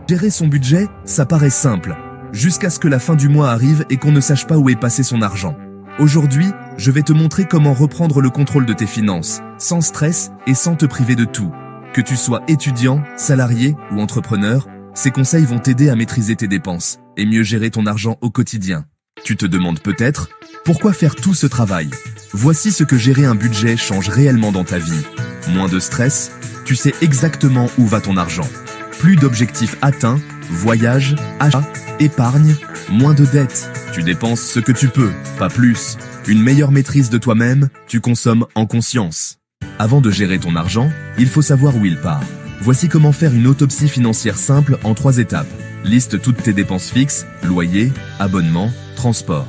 Gérer son budget, ça paraît simple, jusqu'à ce que la fin du mois arrive et qu'on ne sache pas où est passé son argent. Aujourd'hui, je vais te montrer comment reprendre le contrôle de tes finances, sans stress et sans te priver de tout. Que tu sois étudiant, salarié ou entrepreneur, ces conseils vont t'aider à maîtriser tes dépenses et mieux gérer ton argent au quotidien. Tu te demandes peut-être, pourquoi faire tout ce travail? Voici ce que gérer un budget change réellement dans ta vie. Moins de stress, tu sais exactement où va ton argent. Plus d'objectifs atteints, voyage, achat, épargne, moins de dettes. Tu dépenses ce que tu peux, pas plus. Une meilleure maîtrise de toi-même, tu consommes en conscience. Avant de gérer ton argent, il faut savoir où il part. Voici comment faire une autopsie financière simple en 3 étapes. Liste toutes tes dépenses fixes, loyer, abonnement, transport.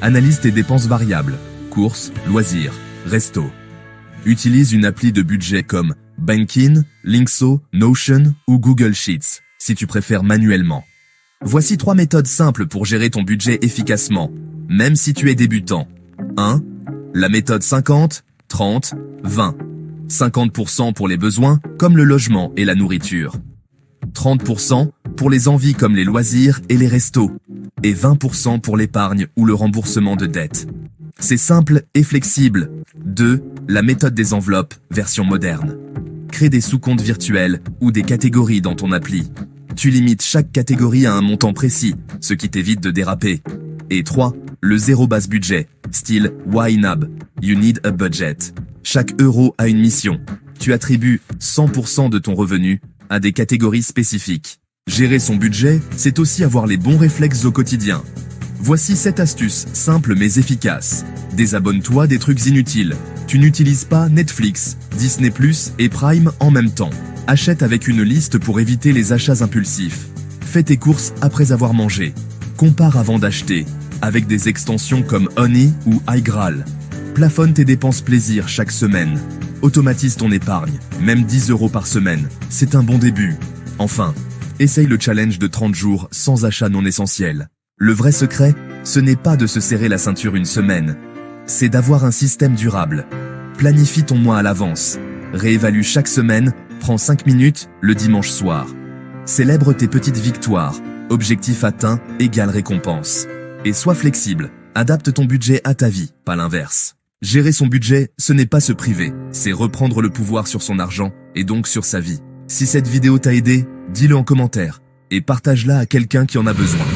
Analyse tes dépenses variables, courses, loisirs, resto. Utilise une appli de budget comme Bankin, Linkso, Notion ou Google Sheets, si tu préfères manuellement. Voici 3 méthodes simples pour gérer ton budget efficacement, même si tu es débutant. 1. La méthode 50, 30, 20. 50% pour les besoins, comme le logement et la nourriture. 30% pour les envies comme les loisirs et les restos. Et 20% pour l'épargne ou le remboursement de dettes. C'est simple et flexible. 2. La méthode des enveloppes, version moderne. Crée des sous-comptes virtuels ou des catégories dans ton appli. Tu limites chaque catégorie à un montant précis, ce qui t'évite de déraper. Et 3. Le zéro base budget, style YNAB, You Need a Budget. Chaque euro a une mission. Tu attribues 100% de ton revenu à des catégories spécifiques. Gérer son budget, c'est aussi avoir les bons réflexes au quotidien. Voici 7 astuces simples mais efficaces. Désabonne-toi des trucs inutiles. Tu n'utilises pas Netflix, Disney+ et Prime en même temps. Achète avec une liste pour éviter les achats impulsifs. Fais tes courses après avoir mangé. Compare avant d'acheter, avec des extensions comme Honey ou iGraal. Plafonne tes dépenses plaisir chaque semaine. Automatise ton épargne, même 10 € par semaine. C'est un bon début. Enfin, essaye le challenge de 30 jours sans achat non essentiel. Le vrai secret, ce n'est pas de se serrer la ceinture une semaine. C'est d'avoir un système durable. Planifie ton mois à l'avance. Réévalue chaque semaine, prends 5 minutes le dimanche soir. Célèbre tes petites victoires. Objectif atteint égale récompense. Et sois flexible. Adapte ton budget à ta vie, pas l'inverse. Gérer son budget, ce n'est pas se priver, c'est reprendre le pouvoir sur son argent et donc sur sa vie. Si cette vidéo t'a aidé, dis-le en commentaire et partage-la à quelqu'un qui en a besoin.